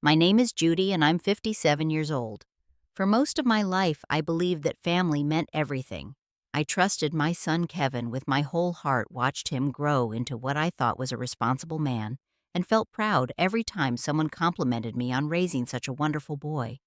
My name is Judy, and I'm 57 years old. For most of my life, I believed that family meant everything. I trusted my son Kevin with my whole heart, watched him grow into what I thought was a responsible man, and felt proud every time someone complimented me on raising such a wonderful boy.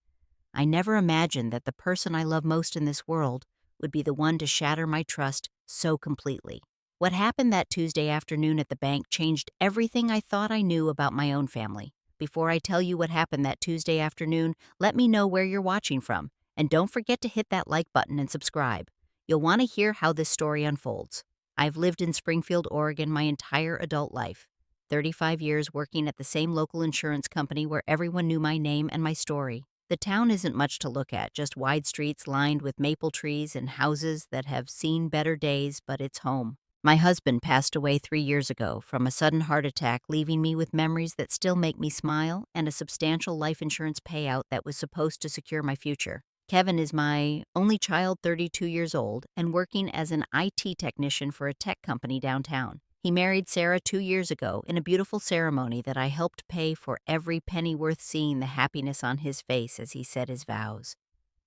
I never imagined that the person I love most in this world would be the one to shatter my trust so completely. What happened that Tuesday afternoon at the bank changed everything I thought I knew about my own family. Before I tell you what happened that Tuesday afternoon, let me know where you're watching from. And don't forget to hit that like button and subscribe. You'll want to hear how this story unfolds. I've lived in Springfield, Oregon my entire adult life. 35 years working at the same local insurance company where everyone knew my name and my story. The town isn't much to look at, just wide streets lined with maple trees and houses that have seen better days, but it's home. My husband passed away 3 years ago from a sudden heart attack, leaving me with memories that still make me smile and a substantial life insurance payout that was supposed to secure my future. Kevin is my only child, 32 years old, and working as an IT technician for a tech company downtown. He married Sarah 2 years ago in a beautiful ceremony that I helped pay for every penny worth seeing the happiness on his face as he said his vows.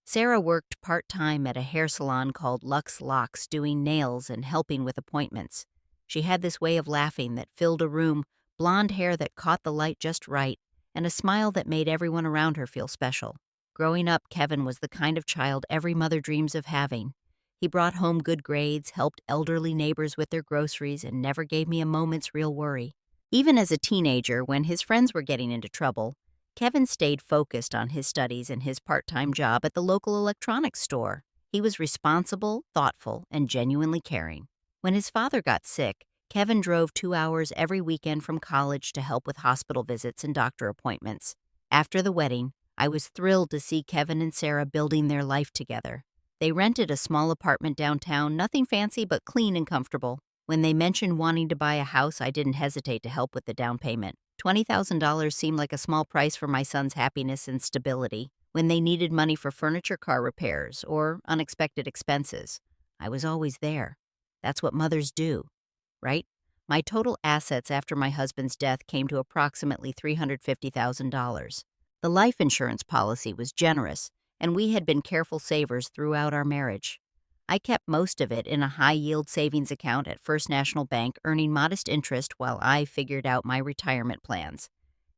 Sarah worked part-time at a hair salon called Lux Locks, doing nails and helping with appointments. She had this way of laughing that filled a room, blonde hair that caught the light just right, and a smile that made everyone around her feel special. Growing up, Kevin was the kind of child every mother dreams of having. He brought home good grades, helped elderly neighbors with their groceries, and never gave me a moment's real worry. Even as a teenager, when his friends were getting into trouble, Kevin stayed focused on his studies and his part-time job at the local electronics store. He was responsible, thoughtful, and genuinely caring. When his father got sick, Kevin drove 2 hours every weekend from college to help with hospital visits and doctor appointments. After the wedding, I was thrilled to see Kevin and Sarah building their life together. They rented a small apartment downtown, nothing fancy but clean and comfortable. When they mentioned wanting to buy a house, I didn't hesitate to help with the down payment. $20,000 seemed like a small price for my son's happiness and stability. When they needed money for furniture, car repairs, or unexpected expenses, I was always there. That's what mothers do, right? My total assets after my husband's death came to approximately $350,000. The life insurance policy was generous, and we had been careful savers throughout our marriage. I kept most of it in a high-yield savings account at First National Bank, earning modest interest while I figured out my retirement plans.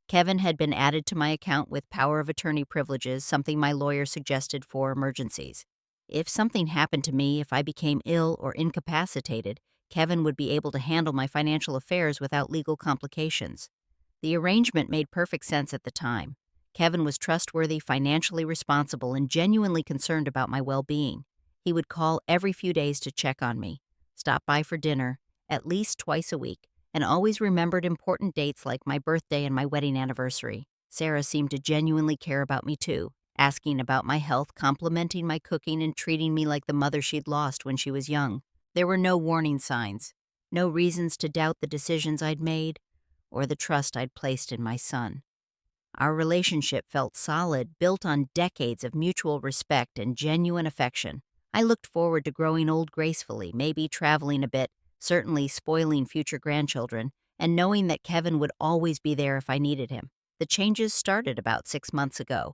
Kevin had been added to my account with power of attorney privileges, something my lawyer suggested for emergencies. If something happened to me, if I became ill or incapacitated, Kevin would be able to handle my financial affairs without legal complications. The arrangement made perfect sense at the time. Kevin was trustworthy, financially responsible, and genuinely concerned about my well-being. He would call every few days to check on me, stop by for dinner, at least twice a week, and always remembered important dates like my birthday and my wedding anniversary. Sarah seemed to genuinely care about me too, asking about my health, complimenting my cooking, and treating me like the mother she'd lost when she was young. There were no warning signs, no reasons to doubt the decisions I'd made or the trust I'd placed in my son. Our relationship felt solid, built on decades of mutual respect and genuine affection. I looked forward to growing old gracefully, maybe traveling a bit, certainly spoiling future grandchildren, and knowing that Kevin would always be there if I needed him. The changes started about 6 months ago,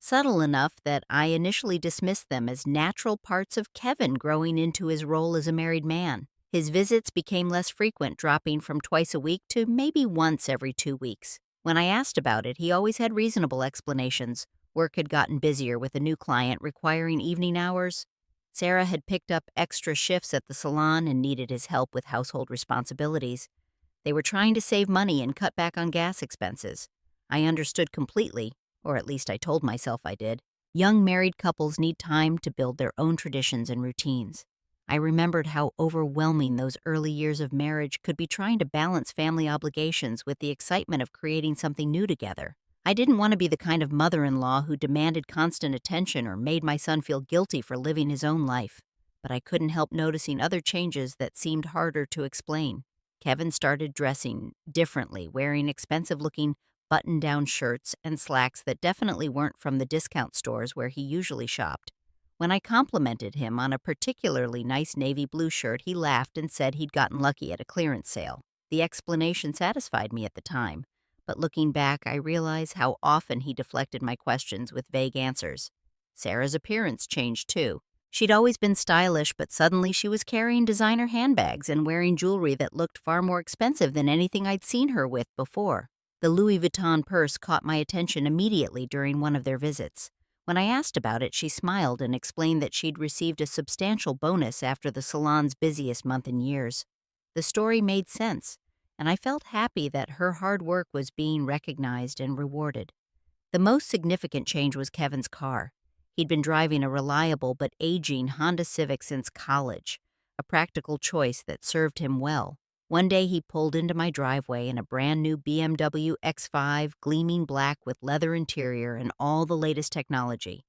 subtle enough that I initially dismissed them as natural parts of Kevin growing into his role as a married man. His visits became less frequent, dropping from twice a week to maybe once every 2 weeks. When I asked about it, he always had reasonable explanations. Work had gotten busier with a new client requiring evening hours. Sarah had picked up extra shifts at the salon and needed his help with household responsibilities. They were trying to save money and cut back on gas expenses. I understood completely, or at least I told myself I did. Young married couples need time to build their own traditions and routines. I remembered how overwhelming those early years of marriage could be, trying to balance family obligations with the excitement of creating something new together. I didn't want to be the kind of mother-in-law who demanded constant attention or made my son feel guilty for living his own life. But I couldn't help noticing other changes that seemed harder to explain. Kevin started dressing differently, wearing expensive-looking button-down shirts and slacks that definitely weren't from the discount stores where he usually shopped. When I complimented him on a particularly nice navy blue shirt, he laughed and said he'd gotten lucky at a clearance sale. The explanation satisfied me at the time, but looking back, I realize how often he deflected my questions with vague answers. Sarah's appearance changed too. She'd always been stylish, but suddenly she was carrying designer handbags and wearing jewelry that looked far more expensive than anything I'd seen her with before. The Louis Vuitton purse caught my attention immediately during one of their visits. When I asked about it, she smiled and explained that she'd received a substantial bonus after the salon's busiest month in years. The story made sense, and I felt happy that her hard work was being recognized and rewarded. The most significant change was Kevin's car. He'd been driving a reliable but aging Honda Civic since college, a practical choice that served him well. One day he pulled into my driveway in a brand new BMW X5, gleaming black with leather interior and all the latest technology.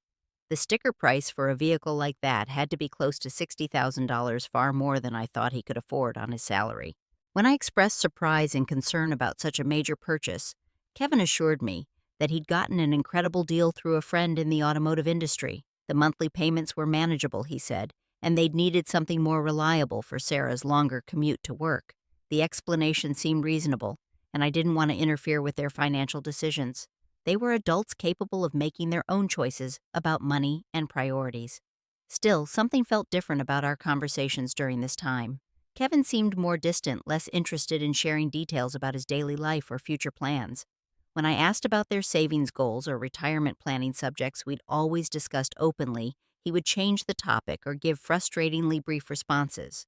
The sticker price for a vehicle like that had to be close to $60,000, far more than I thought he could afford on his salary. When I expressed surprise and concern about such a major purchase, Kevin assured me that he'd gotten an incredible deal through a friend in the automotive industry. The monthly payments were manageable, he said, and they'd needed something more reliable for Sarah's longer commute to work. The explanation seemed reasonable, and I didn't want to interfere with their financial decisions. They were adults capable of making their own choices about money and priorities. Still, something felt different about our conversations during this time. Kevin seemed more distant, less interested in sharing details about his daily life or future plans. When I asked about their savings goals or retirement planning subjects we'd always discussed openly, he would change the topic or give frustratingly brief responses.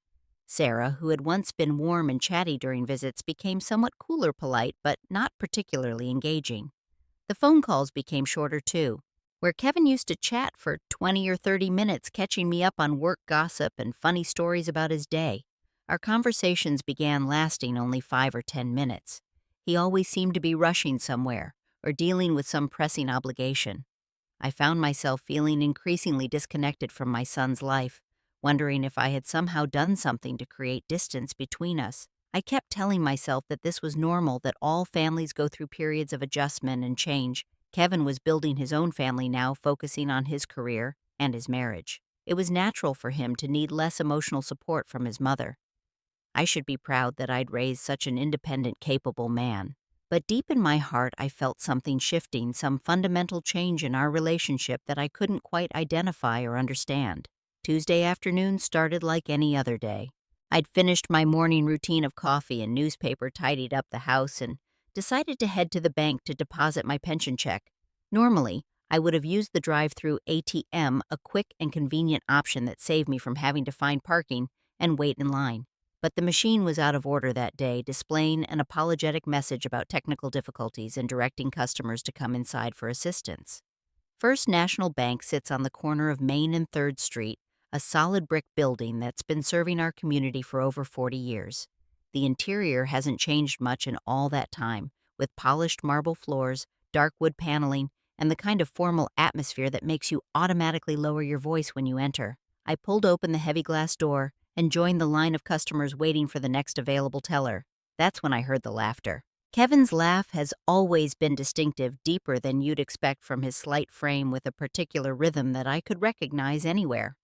Sarah, who had once been warm and chatty during visits, became somewhat cooler, polite, but not particularly engaging. The phone calls became shorter too, where Kevin used to chat for 20 or 30 minutes, catching me up on work gossip and funny stories about his day. Our conversations began lasting only 5 or 10 minutes. He always seemed to be rushing somewhere or dealing with some pressing obligation. I found myself feeling increasingly disconnected from my son's life, wondering if I had somehow done something to create distance between us. I kept telling myself that this was normal, that all families go through periods of adjustment and change. Kevin was building his own family now, focusing on his career and his marriage. It was natural for him to need less emotional support from his mother. I should be proud that I'd raised such an independent, capable man. But deep in my heart, I felt something shifting, some fundamental change in our relationship that I couldn't quite identify or understand. Tuesday afternoon started like any other day. I'd finished my morning routine of coffee and newspaper, tidied up the house, and decided to head to the bank to deposit my pension check. Normally, I would have used the drive-through ATM, a quick and convenient option that saved me from having to find parking and wait in line. But the machine was out of order that day, displaying an apologetic message about technical difficulties and directing customers to come inside for assistance. First National Bank sits on the corner of Main and 3rd Street, a solid brick building that's been serving our community for over 40 years. The interior hasn't changed much in all that time, with polished marble floors, dark wood paneling, and the kind of formal atmosphere that makes you automatically lower your voice when you enter. I pulled open the heavy glass door and joined the line of customers waiting for the next available teller. That's when I heard the laughter. Kevin's laugh has always been distinctive, deeper than you'd expect from his slight frame, with a particular rhythm that I could recognize anywhere.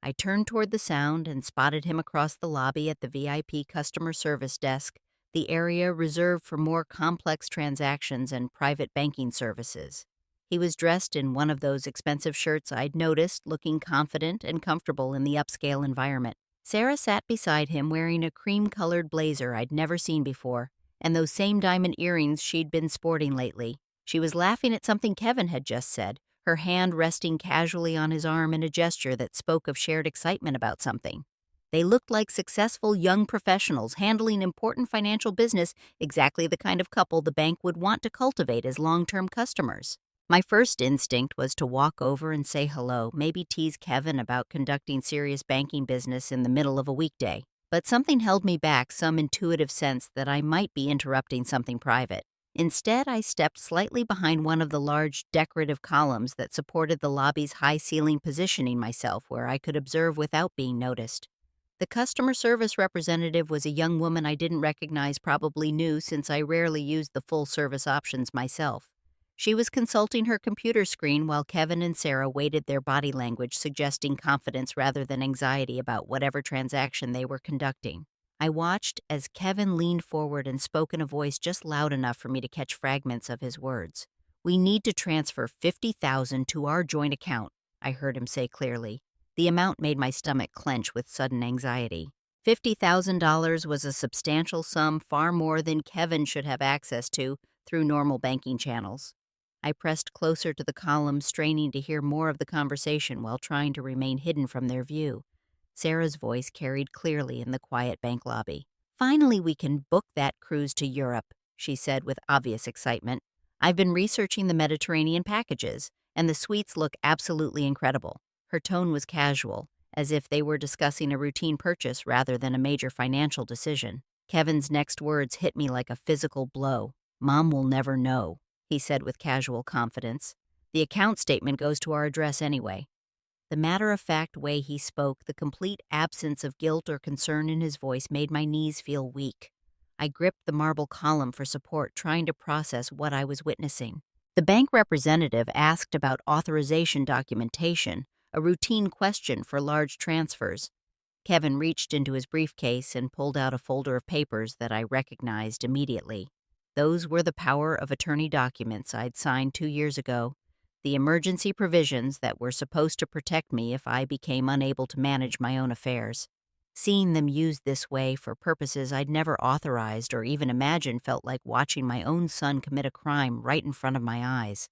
I turned toward the sound and spotted him across the lobby at the VIP customer service desk, the area reserved for more complex transactions and private banking services. He was dressed in one of those expensive shirts I'd noticed, looking confident and comfortable in the upscale environment. Sarah sat beside him wearing a cream-colored blazer I'd never seen before, and those same diamond earrings she'd been sporting lately. She was laughing at something Kevin had just said, her hand resting casually on his arm in a gesture that spoke of shared excitement about something. They looked like successful young professionals handling important financial business, exactly the kind of couple the bank would want to cultivate as long-term customers. My first instinct was to walk over and say hello, maybe tease Kevin about conducting serious banking business in the middle of a weekday. But something held me back, some intuitive sense that I might be interrupting something private. Instead, I stepped slightly behind one of the large decorative columns that supported the lobby's high ceiling, positioning myself where I could observe without being noticed. The customer service representative was a young woman I didn't recognize, probably new since I rarely used the full service options myself. She was consulting her computer screen while Kevin and Sarah waited, their body language suggesting confidence rather than anxiety about whatever transaction they were conducting. I watched as Kevin leaned forward and spoke in a voice just loud enough for me to catch fragments of his words. "We need to transfer 50,000 to our joint account," I heard him say clearly. The amount made my stomach clench with sudden anxiety. $50,000 was a substantial sum, far more than Kevin should have access to through normal banking channels. I pressed closer to the column, straining to hear more of the conversation while trying to remain hidden from their view. Sarah's voice carried clearly in the quiet bank lobby. "Finally, we can book that cruise to Europe," she said with obvious excitement. "I've been researching the Mediterranean packages, and the suites look absolutely incredible." Her tone was casual, as if they were discussing a routine purchase rather than a major financial decision. Kevin's next words hit me like a physical blow. "Mom will never know," he said with casual confidence. "The account statement goes to our address anyway." The matter-of-fact way he spoke, the complete absence of guilt or concern in his voice made my knees feel weak. I gripped the marble column for support, trying to process what I was witnessing. The bank representative asked about authorization documentation, a routine question for large transfers. Kevin reached into his briefcase and pulled out a folder of papers that I recognized immediately. Those were the power of attorney documents I'd signed 2 years ago, the emergency provisions that were supposed to protect me if I became unable to manage my own affairs. Seeing them used this way for purposes I'd never authorized or even imagined felt like watching my own son commit a crime right in front of my eyes.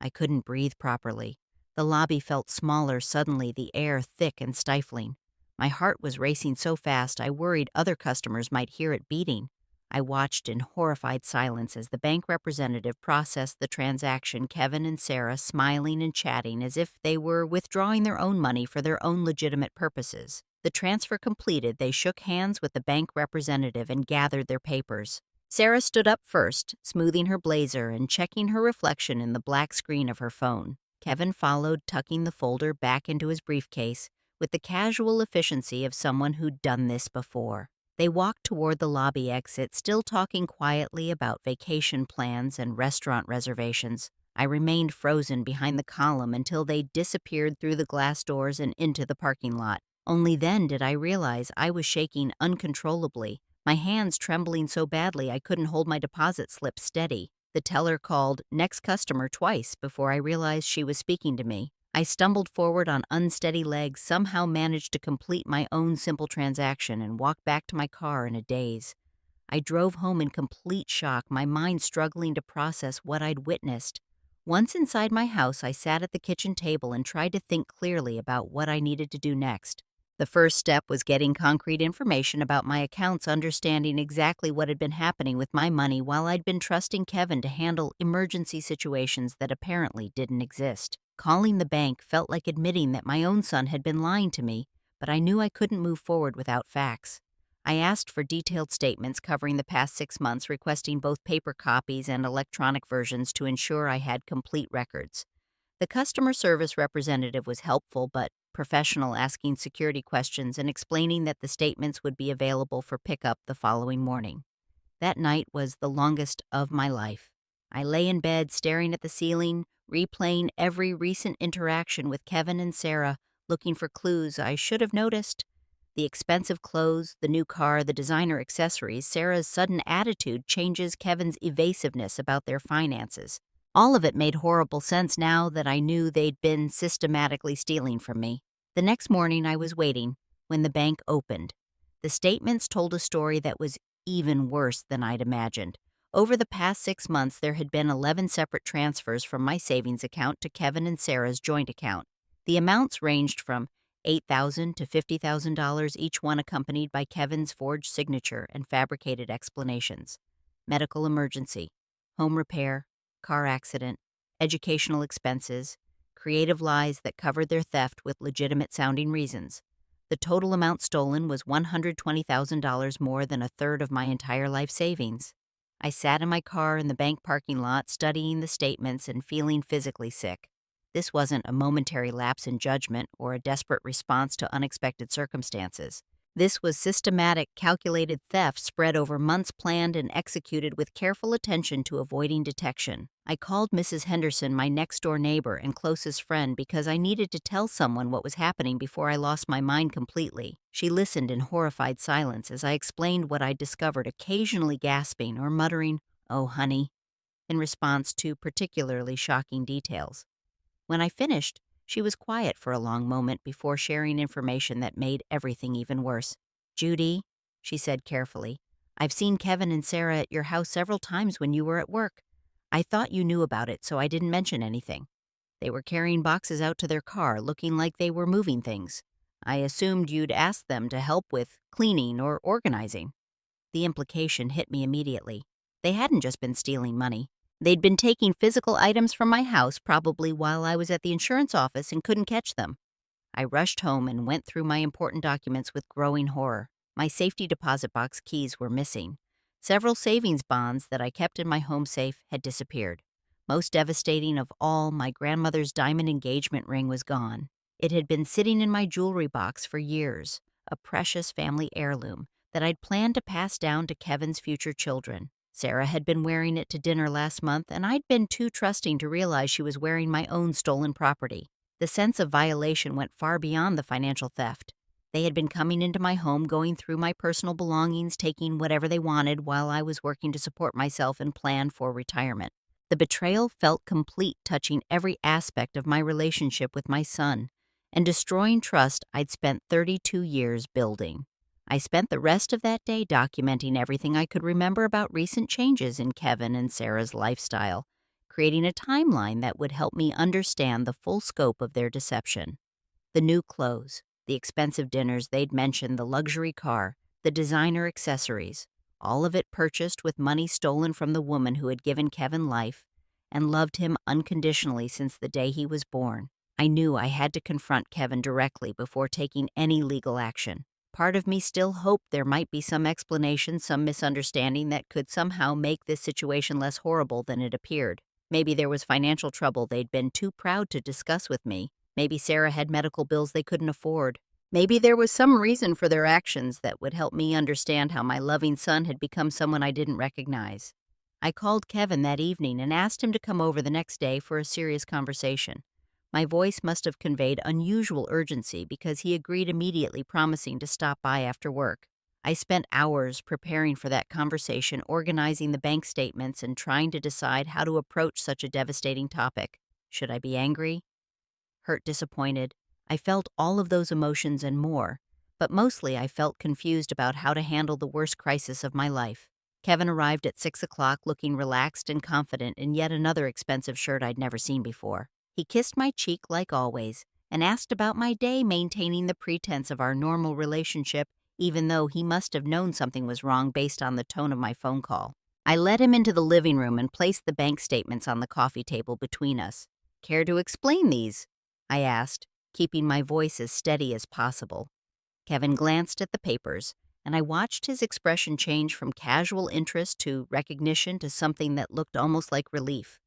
I couldn't breathe properly. The lobby felt smaller suddenly, the air thick and stifling. My heart was racing so fast I worried other customers might hear it beating. I watched in horrified silence as the bank representative processed the transaction, Kevin and Sarah smiling and chatting as if they were withdrawing their own money for their own legitimate purposes. The transfer completed, they shook hands with the bank representative and gathered their papers. Sarah stood up first, smoothing her blazer and checking her reflection in the black screen of her phone. Kevin followed, tucking the folder back into his briefcase with the casual efficiency of someone who'd done this before. They walked toward the lobby exit, still talking quietly about vacation plans and restaurant reservations. I remained frozen behind the column until they disappeared through the glass doors and into the parking lot. Only then did I realize I was shaking uncontrollably, my hands trembling so badly I couldn't hold my deposit slip steady. The teller called "next customer" twice before I realized she was speaking to me. I stumbled forward on unsteady legs, somehow managed to complete my own simple transaction, and walked back to my car in a daze. I drove home in complete shock, my mind struggling to process what I'd witnessed. Once inside my house, I sat at the kitchen table and tried to think clearly about what I needed to do next. The first step was getting concrete information about my accounts, understanding exactly what had been happening with my money while I'd been trusting Kevin to handle emergency situations that apparently didn't exist. Calling the bank felt like admitting that my own son had been lying to me, but I knew I couldn't move forward without facts. I asked for detailed statements covering the past 6 months, requesting both paper copies and electronic versions to ensure I had complete records. The customer service representative was helpful but professional, asking security questions and explaining that the statements would be available for pickup the following morning. That night was the longest of my life. I lay in bed staring at the ceiling, replaying every recent interaction with Kevin and Sarah, looking for clues I should have noticed. The expensive clothes, the new car, the designer accessories, Sarah's sudden attitude changes Kevin's evasiveness about their finances. All of it made horrible sense now that I knew they'd been systematically stealing from me. The next morning I was waiting when the bank opened. The statements told a story that was even worse than I'd imagined. Over the past 6 months, there had been 11 separate transfers from my savings account to Kevin and Sarah's joint account. The amounts ranged from $8,000 to $50,000, each one accompanied by Kevin's forged signature and fabricated explanations. Medical emergency, home repair, car accident, educational expenses, creative lies that covered their theft with legitimate-sounding reasons. The total amount stolen was $120,000, more than a third of my entire life savings. I sat in my car in the bank parking lot, studying the statements and feeling physically sick. This wasn't a momentary lapse in judgment or a desperate response to unexpected circumstances. This was systematic, calculated theft spread over months, planned and executed with careful attention to avoiding detection. I called Mrs. Henderson, my next-door neighbor and closest friend, because I needed to tell someone what was happening before I lost my mind completely. She listened in horrified silence as I explained what I'd discovered, occasionally gasping or muttering, "Oh, honey," in response to particularly shocking details. When I finished, she was quiet for a long moment before sharing information that made everything even worse. "Judy," she said carefully, "I've seen Kevin and Sarah at your house several times when you were at work. I thought you knew about it, so I didn't mention anything. They were carrying boxes out to their car, looking like they were moving things. I assumed you'd ask them to help with cleaning or organizing." The implication hit me immediately. They hadn't just been stealing money. They'd been taking physical items from my house, probably while I was at the insurance office and couldn't catch them. I rushed home and went through my important documents with growing horror. My safety deposit box keys were missing. Several savings bonds that I kept in my home safe had disappeared. Most devastating of all, my grandmother's diamond engagement ring was gone. It had been sitting in my jewelry box for years, a precious family heirloom that I'd planned to pass down to Kevin's future children. Sarah had been wearing it to dinner last month, and I'd been too trusting to realize she was wearing my own stolen property. The sense of violation went far beyond the financial theft. They had been coming into my home, going through my personal belongings, taking whatever they wanted while I was working to support myself and plan for retirement. The betrayal felt complete, touching every aspect of my relationship with my son and destroying trust I'd spent 32 years building. I spent the rest of that day documenting everything I could remember about recent changes in Kevin and Sarah's lifestyle, creating a timeline that would help me understand the full scope of their deception. The new clothes, the expensive dinners they'd mentioned, the luxury car, the designer accessories, all of it purchased with money stolen from the woman who had given Kevin life and loved him unconditionally since the day he was born. I knew I had to confront Kevin directly before taking any legal action. Part of me still hoped there might be some explanation, some misunderstanding that could somehow make this situation less horrible than it appeared. Maybe there was financial trouble they'd been too proud to discuss with me. Maybe Sarah had medical bills they couldn't afford. Maybe there was some reason for their actions that would help me understand how my loving son had become someone I didn't recognize. I called Kevin that evening and asked him to come over the next day for a serious conversation. My voice must have conveyed unusual urgency because he agreed immediately, promising to stop by after work. I spent hours preparing for that conversation, organizing the bank statements and trying to decide how to approach such a devastating topic. Should I be angry? Hurt, disappointed? I felt all of those emotions and more, but mostly I felt confused about how to handle the worst crisis of my life. Kevin arrived at 6 o'clock looking relaxed and confident in yet another expensive shirt I'd never seen before. He kissed my cheek like always and asked about my day, maintaining the pretense of our normal relationship, even though he must have known something was wrong based on the tone of my phone call. I led him into the living room and placed the bank statements on the coffee table between us. "Care to explain these?" I asked, keeping my voice as steady as possible. Kevin glanced at the papers, and I watched his expression change from casual interest to recognition to something that looked almost like relief.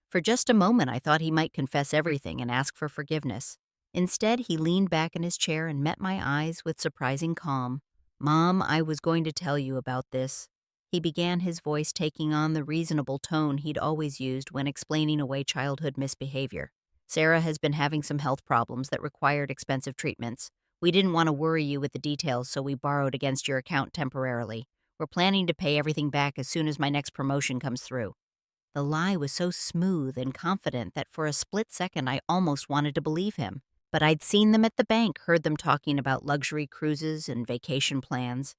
For just a moment, I thought he might confess everything and ask for forgiveness. Instead, he leaned back in his chair and met my eyes with surprising calm. "Mom, I was going to tell you about this." He began, his voice taking on the reasonable tone he'd always used when explaining away childhood misbehavior. "Sarah has been having some health problems that required expensive treatments. We didn't want to worry you with the details, so we borrowed against your account temporarily. We're planning to pay everything back as soon as my next promotion comes through." The lie was so smooth and confident that for a split second I almost wanted to believe him. But I'd seen them at the bank, heard them talking about luxury cruises and vacation plans.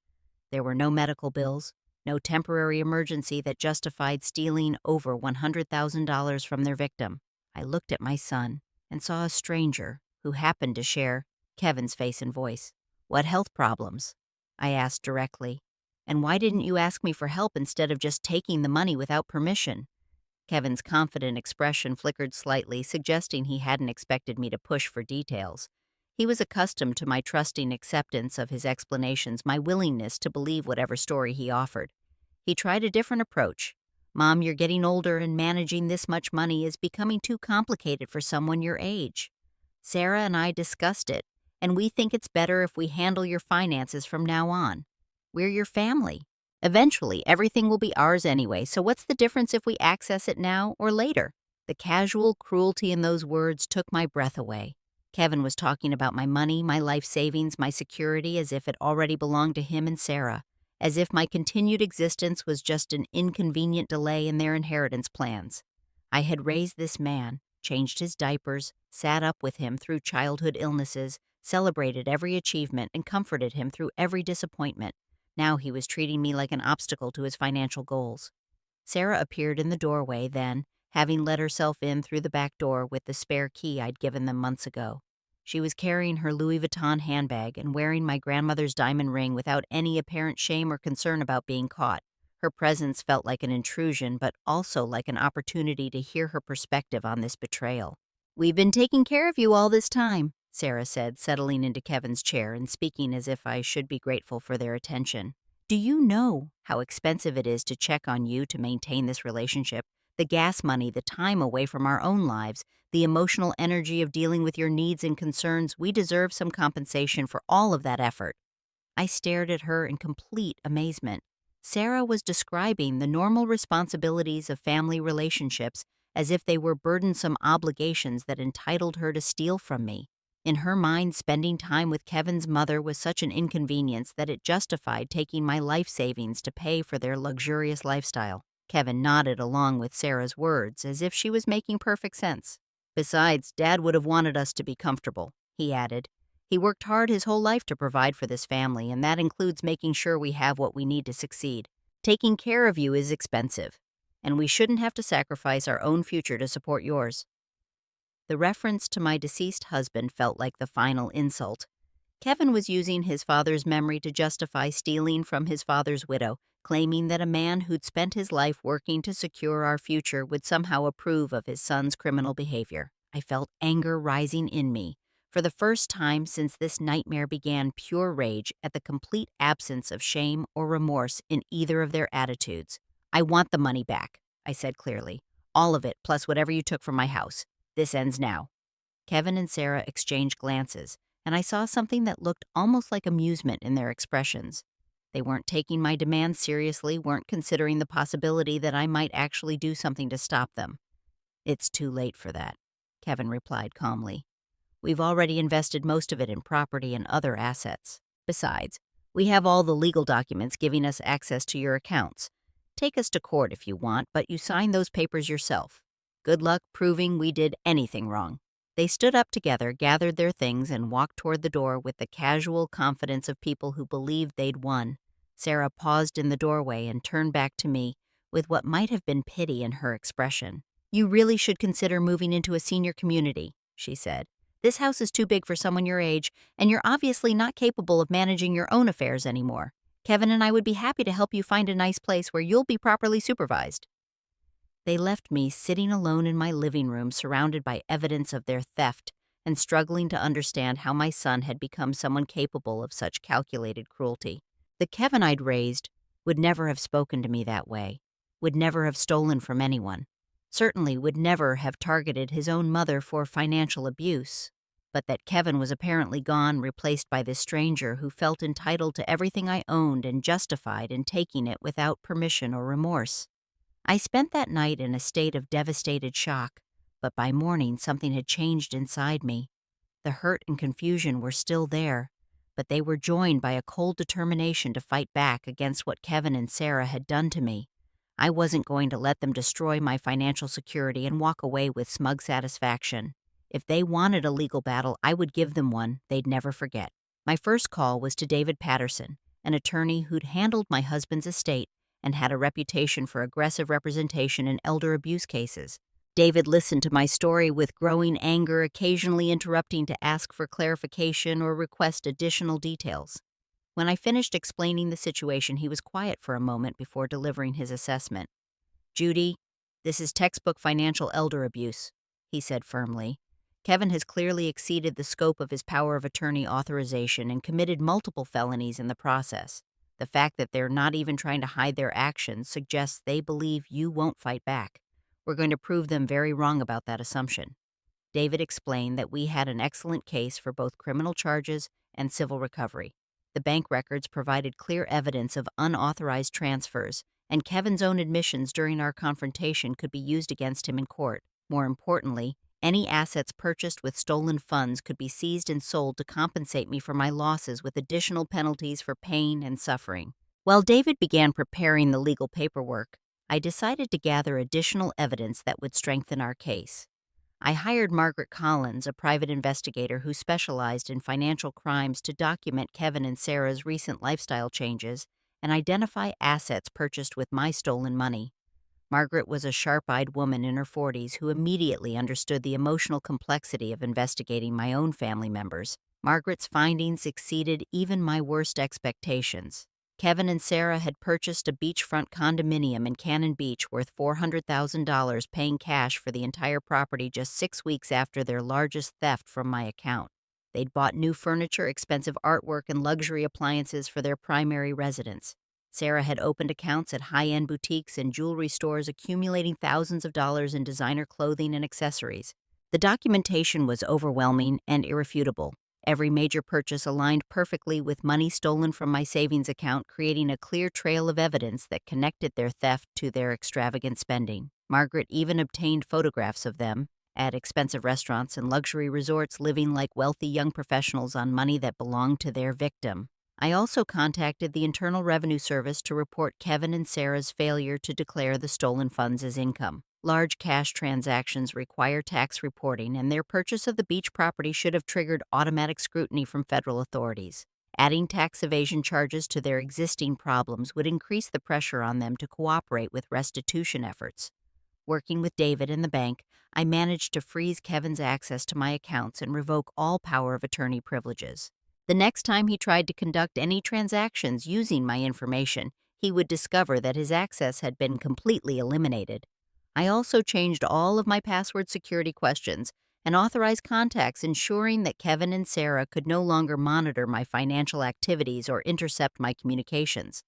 There were no medical bills, no temporary emergency that justified stealing over $100,000 from their victim. I looked at my son and saw a stranger who happened to share Kevin's face and voice. "What health problems?" I asked directly. "And why didn't you ask me for help instead of just taking the money without permission?" Kevin's confident expression flickered slightly, suggesting he hadn't expected me to push for details. He was accustomed to my trusting acceptance of his explanations, my willingness to believe whatever story he offered. He tried a different approach. "Mom, you're getting older and managing this much money is becoming too complicated for someone your age. Sarah and I discussed it, and we think it's better if we handle your finances from now on. We're your family. Eventually, everything will be ours anyway, so what's the difference if we access it now or later?" The casual cruelty in those words took my breath away. Kevin was talking about my money, my life savings, my security as if it already belonged to him and Sarah, as if my continued existence was just an inconvenient delay in their inheritance plans. I had raised this man, changed his diapers, sat up with him through childhood illnesses, celebrated every achievement, and comforted him through every disappointment. Now he was treating me like an obstacle to his financial goals. Sarah appeared in the doorway then, having let herself in through the back door with the spare key I'd given them months ago. She was carrying her Louis Vuitton handbag and wearing my grandmother's diamond ring without any apparent shame or concern about being caught. Her presence felt like an intrusion, but also like an opportunity to hear her perspective on this betrayal. "We've been taking care of you all this time," Sarah said, settling into Kevin's chair and speaking as if I should be grateful for their attention. "Do you know how expensive it is to check on you to maintain this relationship? The gas money, the time away from our own lives, the emotional energy of dealing with your needs and concerns. We deserve some compensation for all of that effort." I stared at her in complete amazement. Sarah was describing the normal responsibilities of family relationships as if they were burdensome obligations that entitled her to steal from me. In her mind, spending time with Kevin's mother was such an inconvenience that it justified taking my life savings to pay for their luxurious lifestyle. Kevin nodded along with Sarah's words, as if she was making perfect sense. "Besides, Dad would have wanted us to be comfortable," he added. "He worked hard his whole life to provide for this family, and that includes making sure we have what we need to succeed. Taking care of you is expensive, and we shouldn't have to sacrifice our own future to support yours." The reference to my deceased husband felt like the final insult. Kevin was using his father's memory to justify stealing from his father's widow, claiming that a man who'd spent his life working to secure our future would somehow approve of his son's criminal behavior. I felt anger rising in me. For the first time since this nightmare began, pure rage at the complete absence of shame or remorse in either of their attitudes. "I want the money back," I said clearly. "All of it, plus whatever you took from my house. This ends now." Kevin and Sarah exchanged glances, and I saw something that looked almost like amusement in their expressions. They weren't taking my demands seriously, weren't considering the possibility that I might actually do something to stop them. "It's too late for that," Kevin replied calmly. "We've already invested most of it in property and other assets. Besides, we have all the legal documents giving us access to your accounts. Take us to court if you want, but you sign those papers yourself. Good luck proving we did anything wrong." They stood up together, gathered their things, and walked toward the door with the casual confidence of people who believed they'd won. Sarah paused in the doorway and turned back to me with what might have been pity in her expression. "You really should consider moving into a senior community," she said. "This house is too big for someone your age, and you're obviously not capable of managing your own affairs anymore. Kevin and I would be happy to help you find a nice place where you'll be properly supervised." They left me sitting alone in my living room, surrounded by evidence of their theft and struggling to understand how my son had become someone capable of such calculated cruelty. The Kevin I'd raised would never have spoken to me that way, would never have stolen from anyone, certainly would never have targeted his own mother for financial abuse. But that Kevin was apparently gone, replaced by this stranger who felt entitled to everything I owned and justified in taking it without permission or remorse. I spent that night in a state of devastated shock, but by morning something had changed inside me. The hurt and confusion were still there, but they were joined by a cold determination to fight back against what Kevin and Sarah had done to me. I wasn't going to let them destroy my financial security and walk away with smug satisfaction. If they wanted a legal battle, I would give them one they'd never forget. My first call was to David Patterson, an attorney who'd handled my husband's estate and had a reputation for aggressive representation in elder abuse cases. David listened to my story with growing anger, occasionally interrupting to ask for clarification or request additional details. When I finished explaining the situation, he was quiet for a moment before delivering his assessment. "Judy, this is textbook financial elder abuse," he said firmly. "Kevin has clearly exceeded the scope of his power of attorney authorization and committed multiple felonies in the process. The fact that they're not even trying to hide their actions suggests they believe you won't fight back. We're going to prove them very wrong about that assumption." David explained that we had an excellent case for both criminal charges and civil recovery. The bank records provided clear evidence of unauthorized transfers, and Kevin's own admissions during our confrontation could be used against him in court. More importantly, any assets purchased with stolen funds could be seized and sold to compensate me for my losses with additional penalties for pain and suffering. While David began preparing the legal paperwork, I decided to gather additional evidence that would strengthen our case. I hired Margaret Collins, a private investigator who specialized in financial crimes, to document Kevin and Sarah's recent lifestyle changes and identify assets purchased with my stolen money. Margaret was a sharp-eyed woman in her 40s who immediately understood the emotional complexity of investigating my own family members. Margaret's findings exceeded even my worst expectations. Kevin and Sarah had purchased a beachfront condominium in Cannon Beach worth $400,000, paying cash for the entire property just 6 weeks after their largest theft from my account. They'd bought new furniture, expensive artwork, and luxury appliances for their primary residence. Sarah had opened accounts at high-end boutiques and jewelry stores, accumulating thousands of dollars in designer clothing and accessories. The documentation was overwhelming and irrefutable. Every major purchase aligned perfectly with money stolen from my savings account, creating a clear trail of evidence that connected their theft to their extravagant spending. Margaret even obtained photographs of them at expensive restaurants and luxury resorts, living like wealthy young professionals on money that belonged to their victim. I also contacted the Internal Revenue Service to report Kevin and Sarah's failure to declare the stolen funds as income. Large cash transactions require tax reporting, and their purchase of the beach property should have triggered automatic scrutiny from federal authorities. Adding tax evasion charges to their existing problems would increase the pressure on them to cooperate with restitution efforts. Working with David and the bank, I managed to freeze Kevin's access to my accounts and revoke all power of attorney privileges. The next time he tried to conduct any transactions using my information, he would discover that his access had been completely eliminated. I also changed all of my password security questions and authorized contacts, ensuring that Kevin and Sarah could no longer monitor my financial activities or intercept my communications.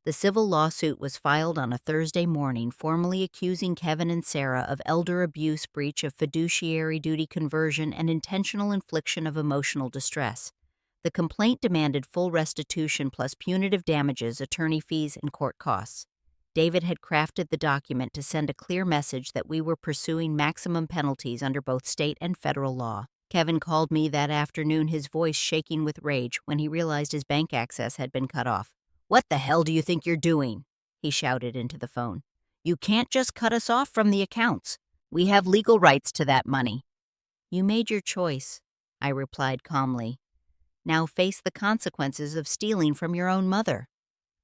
The civil lawsuit was filed on a Thursday morning, formally accusing Kevin and Sarah of elder abuse, breach of fiduciary duty conversion, and intentional infliction of emotional distress. The complaint demanded full restitution plus punitive damages, attorney fees, and court costs. David had crafted the document to send a clear message that we were pursuing maximum penalties under both state and federal law. Kevin called me that afternoon, his voice shaking with rage when he realized his bank access had been cut off. "What the hell do you think you're doing?" he shouted into the phone. "You can't just cut us off from the accounts. We have legal rights to that money." "You made your choice," I replied calmly. "Now face the consequences of stealing from your own mother."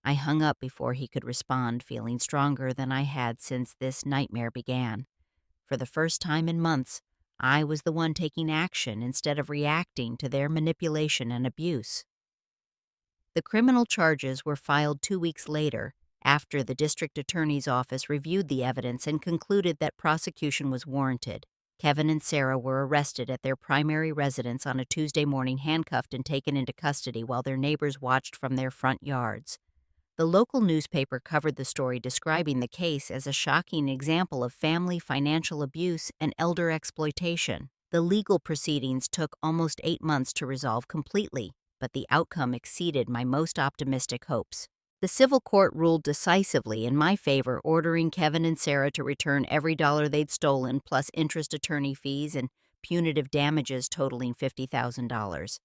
I hung up before he could respond, feeling stronger than I had since this nightmare began. For the first time in months, I was the one taking action instead of reacting to their manipulation and abuse. The criminal charges were filed 2 weeks later, after the district attorney's office reviewed the evidence and concluded that prosecution was warranted. Kevin and Sarah were arrested at their primary residence on a Tuesday morning, handcuffed and taken into custody while their neighbors watched from their front yards. The local newspaper covered the story, describing the case as a shocking example of family financial abuse and elder exploitation. The legal proceedings took almost 8 months to resolve completely, but the outcome exceeded my most optimistic hopes. The civil court ruled decisively in my favor, ordering Kevin and Sarah to return every dollar they'd stolen, plus interest, attorney fees, and punitive damages totaling $50,000.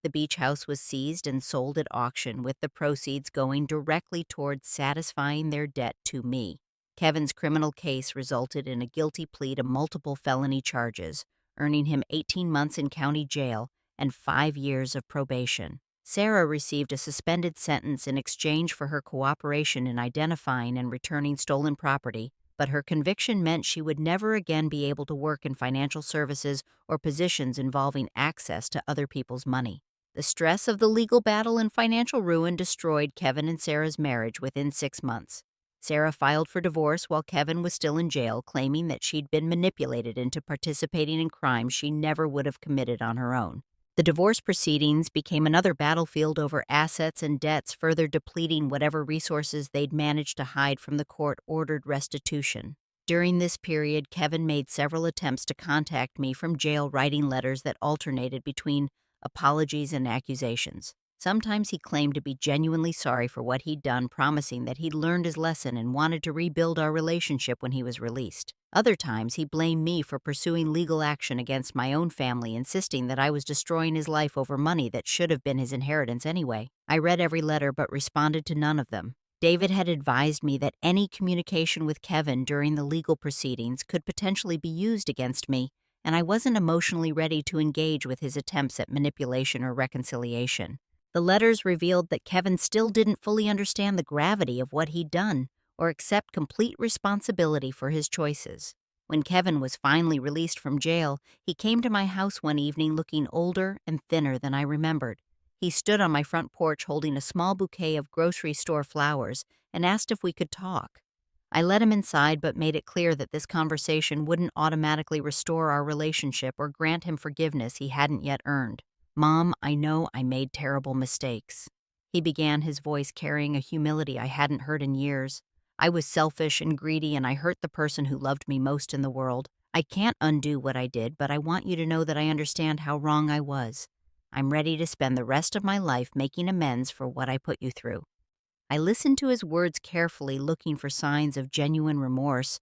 The beach house was seized and sold at auction, with the proceeds going directly towards satisfying their debt to me. Kevin's criminal case resulted in a guilty plea to multiple felony charges, earning him 18 months in county jail and 5 years of probation. Sarah received a suspended sentence in exchange for her cooperation in identifying and returning stolen property, but her conviction meant she would never again be able to work in financial services or positions involving access to other people's money. The stress of the legal battle and financial ruin destroyed Kevin and Sarah's marriage within 6 months. Sarah filed for divorce while Kevin was still in jail, claiming that she'd been manipulated into participating in crimes she never would have committed on her own. The divorce proceedings became another battlefield over assets and debts, further depleting whatever resources they'd managed to hide from the court-ordered restitution. During this period, Kevin made several attempts to contact me from jail, writing letters that alternated between apologies and accusations. Sometimes he claimed to be genuinely sorry for what he'd done, promising that he'd learned his lesson and wanted to rebuild our relationship when he was released. Other times, he blamed me for pursuing legal action against my own family, insisting that I was destroying his life over money that should have been his inheritance anyway. I read every letter but responded to none of them. David had advised me that any communication with Kevin during the legal proceedings could potentially be used against me, and I wasn't emotionally ready to engage with his attempts at manipulation or reconciliation. The letters revealed that Kevin still didn't fully understand the gravity of what he'd done or accept complete responsibility for his choices. When Kevin was finally released from jail, he came to my house one evening looking older and thinner than I remembered. He stood on my front porch holding a small bouquet of grocery store flowers and asked if we could talk. I let him inside but made it clear that this conversation wouldn't automatically restore our relationship or grant him forgiveness he hadn't yet earned. "Mom, I know I made terrible mistakes." He began, his voice carrying a humility I hadn't heard in years. "I was selfish and greedy, and I hurt the person who loved me most in the world. I can't undo what I did, but I want you to know that I understand how wrong I was. I'm ready to spend the rest of my life making amends for what I put you through." I listened to his words carefully, looking for signs of genuine remorse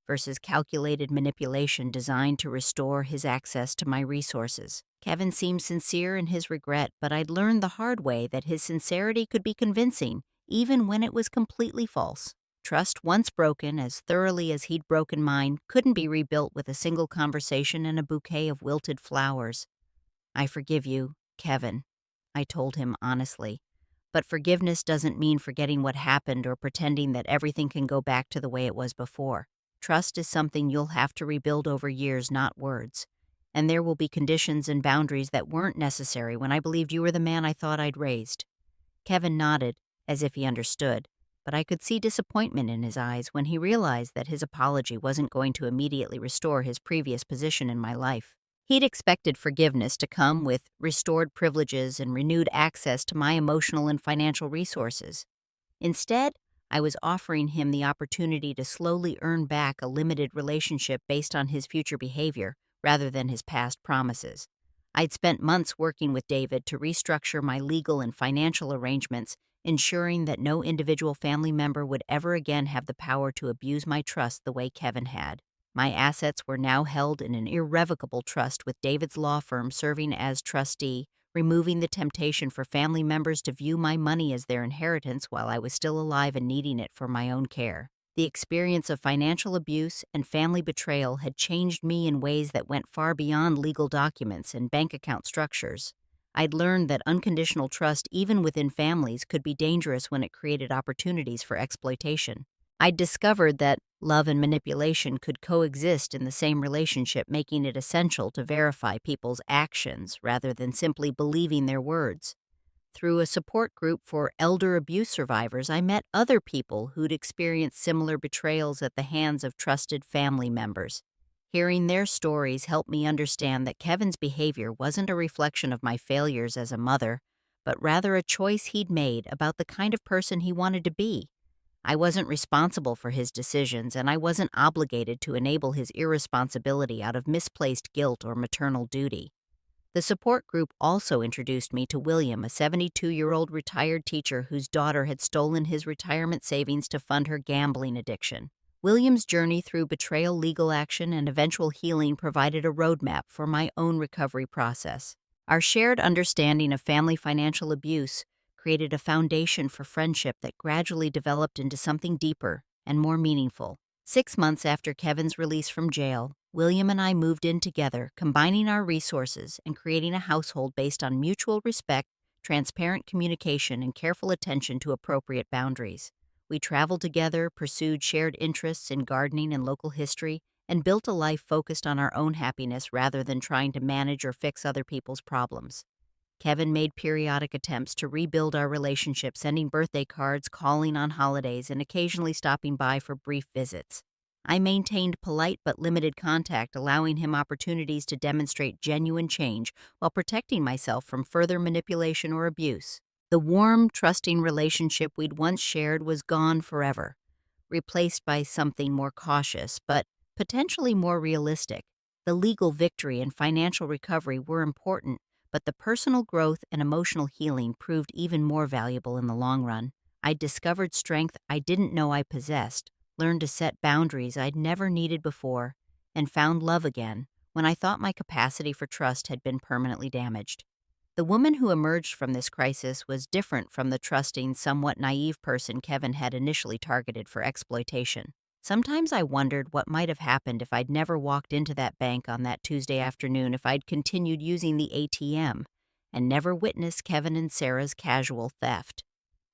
versus calculated manipulation designed to restore his access to my resources. Kevin seemed sincere in his regret, but I'd learned the hard way that his sincerity could be convincing, even when it was completely false. Trust, once broken as thoroughly as he'd broken mine, couldn't be rebuilt with a single conversation and a bouquet of wilted flowers. "I forgive you, Kevin," I told him honestly. "But forgiveness doesn't mean forgetting what happened or pretending that everything can go back to the way it was before. Trust is something you'll have to rebuild over years, not words. And there will be conditions and boundaries that weren't necessary when I believed you were the man I thought I'd raised." Kevin nodded, as if he understood, but I could see disappointment in his eyes when he realized that his apology wasn't going to immediately restore his previous position in my life. He'd expected forgiveness to come with restored privileges and renewed access to my emotional and financial resources. Instead, I was offering him the opportunity to slowly earn back a limited relationship based on his future behavior rather than his past promises. I'd spent months working with David to restructure my legal and financial arrangements, ensuring that no individual family member would ever again have the power to abuse my trust the way Kevin had. My assets were now held in an irrevocable trust with David's law firm serving as trustee, removing the temptation for family members to view my money as their inheritance while I was still alive and needing it for my own care. The experience of financial abuse and family betrayal had changed me in ways that went far beyond legal documents and bank account structures. I'd learned that unconditional trust, even within families, could be dangerous when it created opportunities for exploitation. I'd discovered that love and manipulation could coexist in the same relationship, making it essential to verify people's actions rather than simply believing their words. Through a support group for elder abuse survivors, I met other people who'd experienced similar betrayals at the hands of trusted family members. Hearing their stories helped me understand that Kevin's behavior wasn't a reflection of my failures as a mother, but rather a choice he'd made about the kind of person he wanted to be. I wasn't responsible for his decisions, and I wasn't obligated to enable his irresponsibility out of misplaced guilt or maternal duty. The support group also introduced me to William, a 72-year-old retired teacher whose daughter had stolen his retirement savings to fund her gambling addiction. William's journey through betrayal, legal action, and eventual healing provided a roadmap for my own recovery process. Our shared understanding of family financial abuse created a foundation for friendship that gradually developed into something deeper and more meaningful. 6 months after Kevin's release from jail, William and I moved in together, combining our resources and creating a household based on mutual respect, transparent communication, and careful attention to appropriate boundaries. We traveled together, pursued shared interests in gardening and local history, and built a life focused on our own happiness rather than trying to manage or fix other people's problems. Kevin made periodic attempts to rebuild our relationship, sending birthday cards, calling on holidays, and occasionally stopping by for brief visits. I maintained polite but limited contact, allowing him opportunities to demonstrate genuine change while protecting myself from further manipulation or abuse. The warm, trusting relationship we'd once shared was gone forever. replaced by something more cautious, but potentially more realistic. The legal victory and financial recovery were important, but the personal growth and emotional healing proved even more valuable in the long run. I discovered strength I didn't know I possessed, learned to set boundaries I'd never needed before, and found love again when I thought my capacity for trust had been permanently damaged. The woman who emerged from this crisis was different from the trusting, somewhat naive person Kevin had initially targeted for exploitation. Sometimes I wondered what might have happened if I'd never walked into that bank on that Tuesday afternoon, if I'd continued using the ATM and never witnessed Kevin and Sarah's casual theft.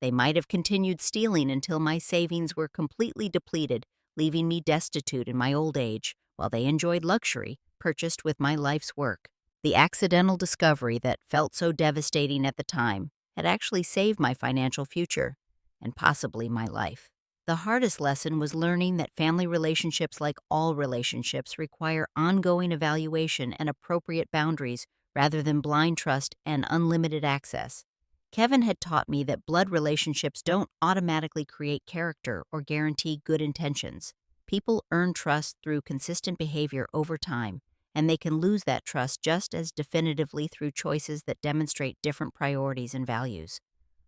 They might have continued stealing until my savings were completely depleted, leaving me destitute in my old age, while they enjoyed luxury purchased with my life's work. The accidental discovery that felt so devastating at the time had actually saved my financial future, and possibly my life. The hardest lesson was learning that family relationships, like all relationships, require ongoing evaluation and appropriate boundaries rather than blind trust and unlimited access. Kevin had taught me that blood relationships don't automatically create character or guarantee good intentions. People earn trust through consistent behavior over time, and they can lose that trust just as definitively through choices that demonstrate different priorities and values.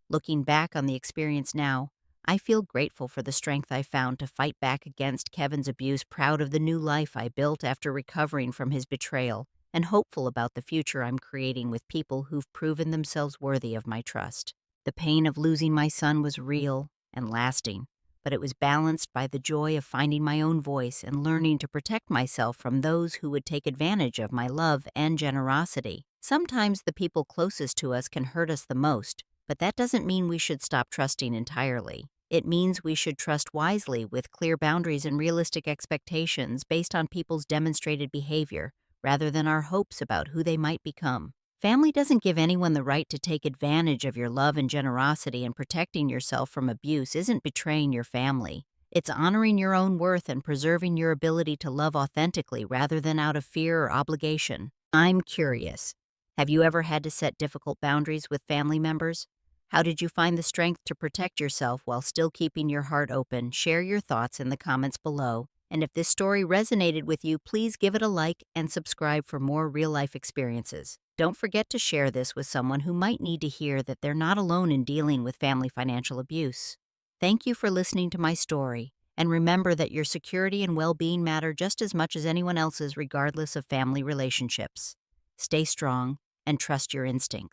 Looking back on the experience now, I feel grateful for the strength I found to fight back against Kevin's abuse, proud of the new life I built after recovering from his betrayal, and hopeful about the future I'm creating with people who've proven themselves worthy of my trust. The pain of losing my son was real and lasting, but it was balanced by the joy of finding my own voice and learning to protect myself from those who would take advantage of my love and generosity. Sometimes the people closest to us can hurt us the most, but that doesn't mean we should stop trusting entirely. It means we should trust wisely with clear boundaries and realistic expectations based on people's demonstrated behavior, rather than our hopes about who they might become. Family doesn't give anyone the right to take advantage of your love and generosity, and protecting yourself from abuse isn't betraying your family. It's honoring your own worth and preserving your ability to love authentically rather than out of fear or obligation. I'm curious. Have you ever had to set difficult boundaries with family members? How did you find the strength to protect yourself while still keeping your heart open? Share your thoughts in the comments below. And if this story resonated with you, please give it a like and subscribe for more real-life experiences. Don't forget to share this with someone who might need to hear that they're not alone in dealing with family financial abuse. Thank you for listening to my story, and remember that your security and well-being matter just as much as anyone else's, regardless of family relationships. Stay strong and trust your instincts.